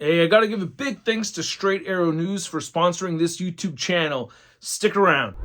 Hey, I gotta give a big thanks to Straight Arrow News for sponsoring this YouTube channel. Stick around.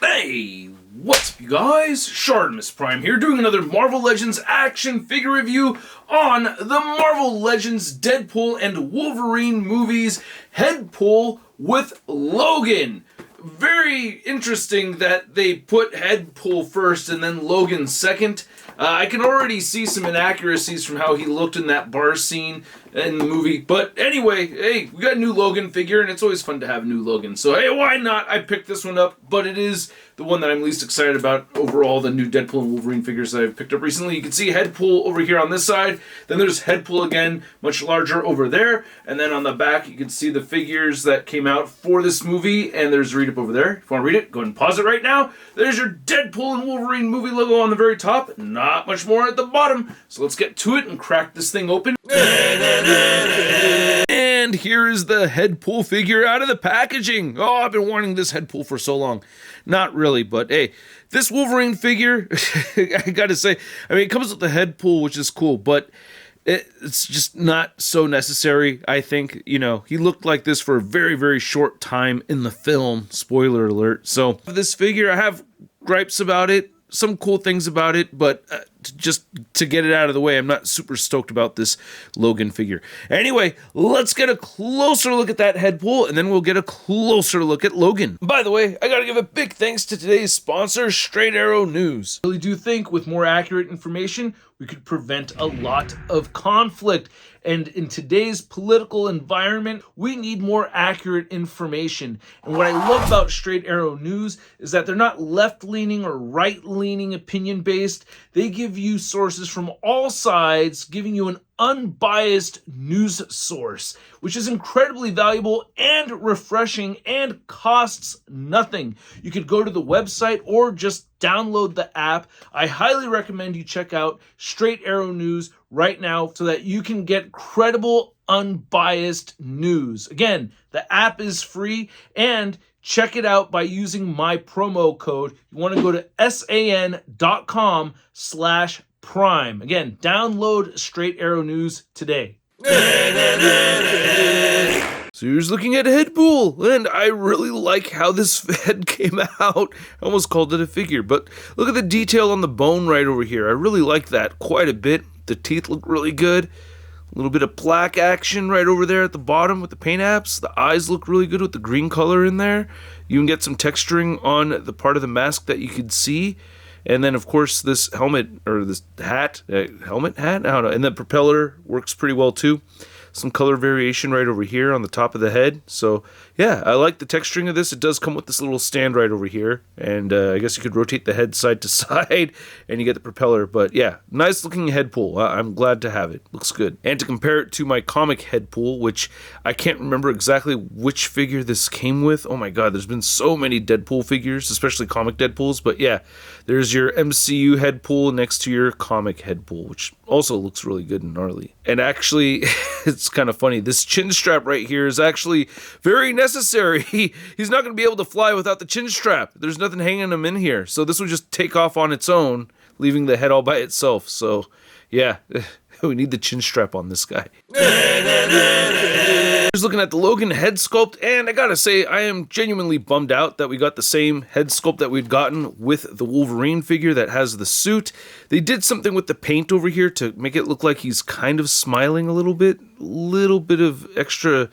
Hey, what's up you guys? ShartimusPrime here doing another Marvel Legends action figure review on the Marvel Legends Deadpool and Wolverine movies Headpool with Logan. Very interesting that they put Headpool first and then Logan second. I can already see some inaccuracies from how he looked in that bar scene in the movie. But anyway, hey, we got a new Logan figure, and it's always fun to have a new Logan. So hey, why not? I picked this one up, but it is the one that I'm least excited about overall, the new Deadpool and Wolverine figures that I've picked up recently. You can see Headpool over here on this side. Then there's Headpool again, much larger over there. And then on the back, you can see the figures that came out for this movie. And there's a read-up over there. If you want to read it, go ahead and pause it right now. There's your Deadpool and Wolverine movie logo on the very top. Not much more at the bottom. So let's get to it and crack this thing open. And here is the Headpool figure out of the packaging. Oh, I've been wanting this Headpool for so long. Not really, but hey, this Wolverine figure, I gotta say, I mean, it comes with the Headpool, which is cool, but it's just not so necessary, I think. You know, he looked like this for a very, very short time in the film. Spoiler alert. So, this figure, I have gripes about it. Some cool things about it, but just to get it out of the way, I'm not super stoked about this Logan figure. Anyway, let's get a closer look at that Headpool, and then we'll get a closer look at Logan. By the way, I gotta give a big thanks to today's sponsor, Straight Arrow News. I really do think with more accurate information, we could prevent a lot of conflict. And in today's political environment, we need more accurate information. And what I love about Straight Arrow News is that they're not left-leaning or right-leaning opinion-based. They give you sources from all sides, giving you an unbiased news source, which is incredibly valuable and refreshing and costs nothing. You could go to the website or just download the app. I highly recommend you check out Straight Arrow News right now so that you can get credible, unbiased news. Again, the app is free, and check it out by using my promo code. You want to go to san.com/prime. Again, download Straight Arrow News today. So here's looking at Headpool, and I really like how this head came out. I almost called it a figure, but look at the detail on the bone right over here. I really like that quite a bit. The teeth look really good. A little bit of plaque action right over there at the bottom with the paint apps. The eyes look really good with the green color in there. You can get some texturing on the part of the mask that you could see. And then, of course, this helmet, or this hat, helmet hat? I don't know. And the propeller works pretty well, too. Some color variation right over here on the top of the head. So, yeah, I like the texturing of this. It does come with this little stand right over here. And I guess you could rotate the head side to side, and you get the propeller. But, yeah, nice looking Headpool. I'm glad to have it. Looks good. And to compare it to my comic Headpool, which I can't remember exactly which figure this came with. Oh, my God, there's been so many Deadpool figures, especially comic Deadpools. But, yeah, there's your MCU Headpool next to your comic Headpool, which also looks really good and gnarly. And actually, it's kind of funny. This chin strap right here is actually very necessary. He's not going to be able to fly without the chin strap. There's nothing hanging him in here. So this would just take off on its own, leaving the head all by itself. So, yeah, we need the chin strap on this guy. Here's looking at the Logan head sculpt, and I gotta say, I am genuinely bummed out that we got the same head sculpt that we'd gotten with the Wolverine figure that has the suit. They did something with the paint over here to make it look like he's kind of smiling a little bit of extra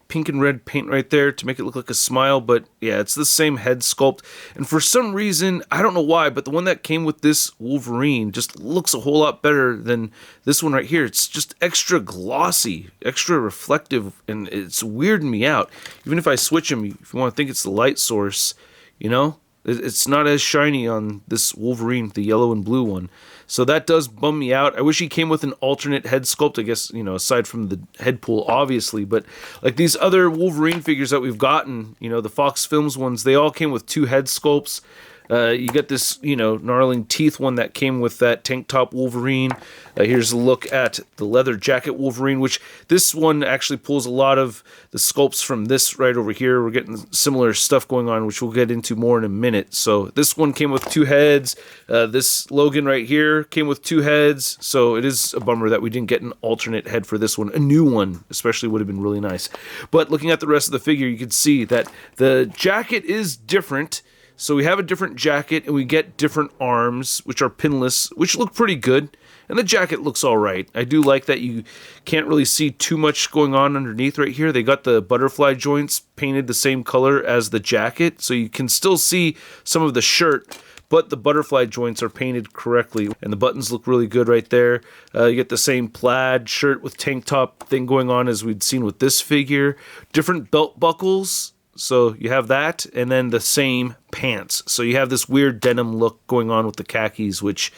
pink and red paint right there to make it look like a smile, but yeah, it's the same head sculpt. And for some reason, I don't know why, but the one that came with this Wolverine just looks a whole lot better than this one right here. It's just extra glossy, extra reflective, and it's weirding me out. Even if I switch them, if you want to think it's the light source, you know, it's not as shiny on this Wolverine, the yellow and blue one. So that does bum me out. I wish he came with an alternate head sculpt, I guess, you know, aside from the Headpool, obviously. But like these other Wolverine figures that we've gotten, you know, the Fox Films ones, they all came with two head sculpts. You got this, gnarling teeth one that came with that tank top Wolverine. Here's a look at the leather jacket Wolverine, which this one actually pulls a lot of the sculpts from this right over here. We're getting similar stuff going on, which we'll get into more in a minute. So this one came with 2 heads. This Logan right here came with 2 heads. So it is a bummer that we didn't get an alternate head for this one. A new one especially would have been really nice. But looking at the rest of the figure, you can see that the jacket is different. So we have a different jacket, and we get different arms, which are pinless, which look pretty good. And the jacket looks all right. I do like that you can't really see too much going on underneath right here. They got the butterfly joints painted the same color as the jacket, so you can still see some of the shirt, but the butterfly joints are painted correctly, and the buttons look really good right there. You get the same plaid shirt with tank top thing going on as we'd seen with this figure. Different belt buckles. So you have that, and then the same pants. So you have this weird denim look going on with the khakis, which,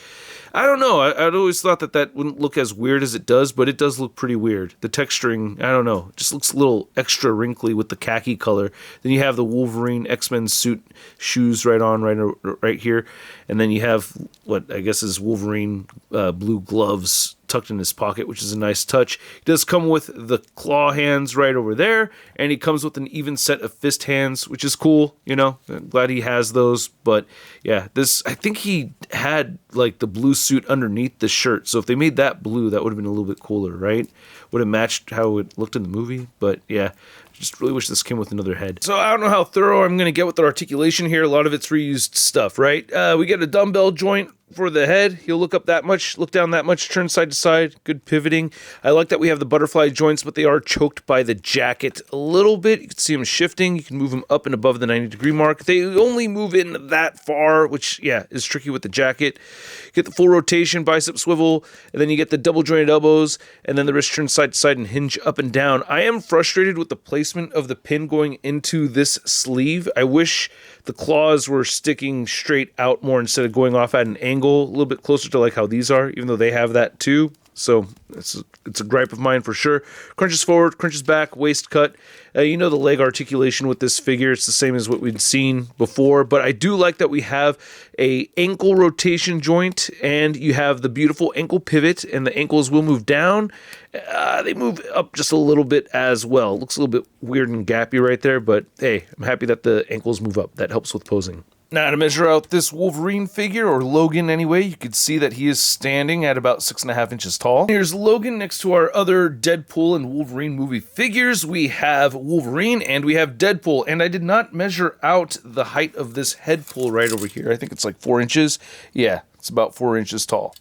I don't know. I'd always thought that wouldn't look as weird as it does, but it does look pretty weird. The texturing, I don't know, just looks a little extra wrinkly with the khaki color. Then you have the Wolverine X-Men suit shoes right here. And then you have what I guess is Wolverine blue gloves tucked in his pocket, which is a nice touch. He does come with the claw hands right over there, and he comes with an even set of fist hands, which is cool, I'm glad he has those. But yeah, I think he had like the blue suit underneath the shirt, so if they made that blue, that would have been a little bit cooler, right? Would have matched how it looked in the movie. But yeah, just really wish this came with another head. So I don't know how thorough I'm going to get with the articulation here. A lot of it's reused stuff, right? We get a dumbbell joint for the head. He'll look up that much, look down that much, turn side to side. Good pivoting. I like that we have the butterfly joints, but they are choked by the jacket a little bit. You can see them shifting. You can move them up and above the 90-degree mark. They only move in that far, which, yeah, is tricky with the jacket. You get the full rotation, bicep swivel, and then you get the double jointed elbows, and then the wrist turn side to side and hinge up and down. I am frustrated with the placement of the pin going into this sleeve. I wish the claws were sticking straight out more instead of going off at an angle, a little bit closer to like how these are, even though they have that too. So it's a gripe of mine for sure. Crunches forward, crunches back, waist cut. The leg articulation with this figure. It's the same as what we'd seen before, but I do like that we have a ankle rotation joint, and you have the beautiful ankle pivot, and the ankles will move down. They move up just a little bit as well. Looks a little bit weird and gappy right there, but hey, I'm happy that the ankles move up. That helps with posing. Now, to measure out this Wolverine figure, or Logan anyway, you can see that he is standing at about 6.5 inches tall. Here's Logan next to our other Deadpool and Wolverine movie figures. We have Wolverine and we have Deadpool, and I did not measure out the height of this Headpool right over here. I think it's like 4 inches. Yeah, it's about 4 inches tall.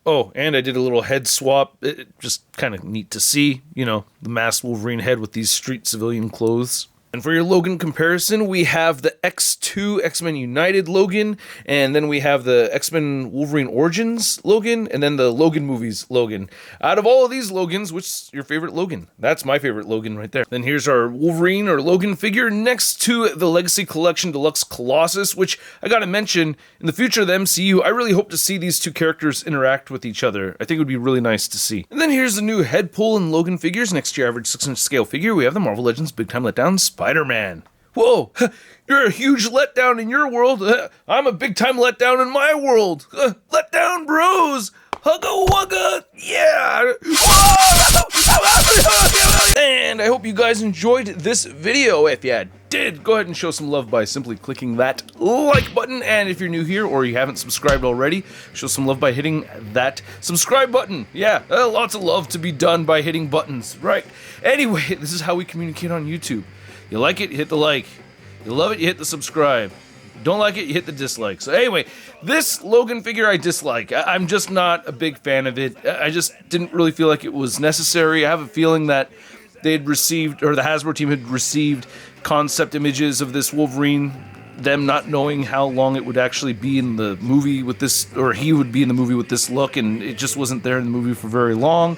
Oh, and I did a little head swap. Just kind of neat to see, the masked Wolverine head with these street civilian clothes. And for your Logan comparison, we have the X2 X-Men United Logan, and then we have the X-Men Wolverine Origins Logan, and then the Logan movies Logan. Out of all of these Logans, which's your favorite Logan? That's my favorite Logan right there. Then here's our Wolverine or Logan figure next to the Legacy Collection Deluxe Colossus, which I gotta mention, in the future of the MCU, I really hope to see these two characters interact with each other. I think it would be really nice to see. And then here's the new Headpool and Logan figures next to your average 6-inch scale figure. We have the Marvel Legends Big Time Letdown Spider-Man. Whoa, you're a huge letdown in your world. I'm a big time letdown in my world. Letdown bros. Hugga wugga. Yeah. And I hope you guys enjoyed this video. If you did, go ahead and show some love by simply clicking that like button. And if you're new here or you haven't subscribed already, show some love by hitting that subscribe button. Yeah, lots of love to be done by hitting buttons, right? Anyway, this is how we communicate on YouTube. You like it, you hit the like. You love it, you hit the subscribe. Don't like it, you hit the dislike. So anyway, this Logan figure I dislike. I'm just not a big fan of it. I just didn't really feel like it was necessary. I have a feeling that they'd received, or the Hasbro team had received concept images of this Wolverine, them not knowing how long it would actually be in the movie with this, or he would be in the movie with this look, and it just wasn't there in the movie for very long.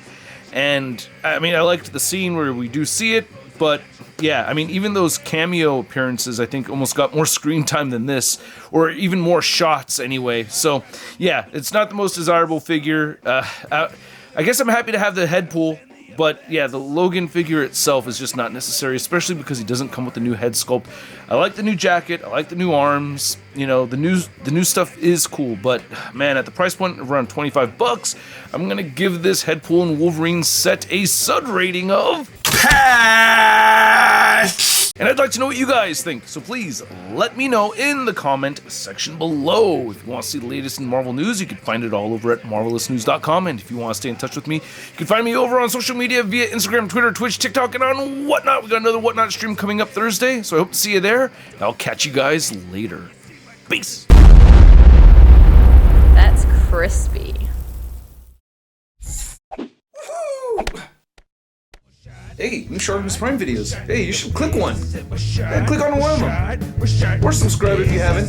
And I mean, I liked the scene where we do see it, but yeah, I mean, even those cameo appearances, I think, almost got more screen time than this, or even more shots anyway. So yeah, it's not the most desirable figure. I guess I'm happy to have the Headpool, But yeah, the Logan figure itself is just not necessary, especially because he doesn't come with the new head sculpt. I like the new jacket, I like the new arms, you know, the new stuff is cool, but man, at the price point of around $25, I'm gonna give this Headpool and Wolverine set a SUD rating of pass! And I'd like to know what you guys think, so please let me know in the comment section below. If you want to see the latest in Marvel news, you can find it all over at marvelousnews.com. And if you want to stay in touch with me, you can find me over on social media via Instagram, Twitter, Twitch, TikTok, and on Whatnot. We got another Whatnot stream coming up Thursday, so I hope to see you there. And I'll catch you guys later. Peace. That's crispy. Hey, new ShartimusPrime videos. Hey, you should click one. Yeah, click on one of them. Or subscribe if you haven't.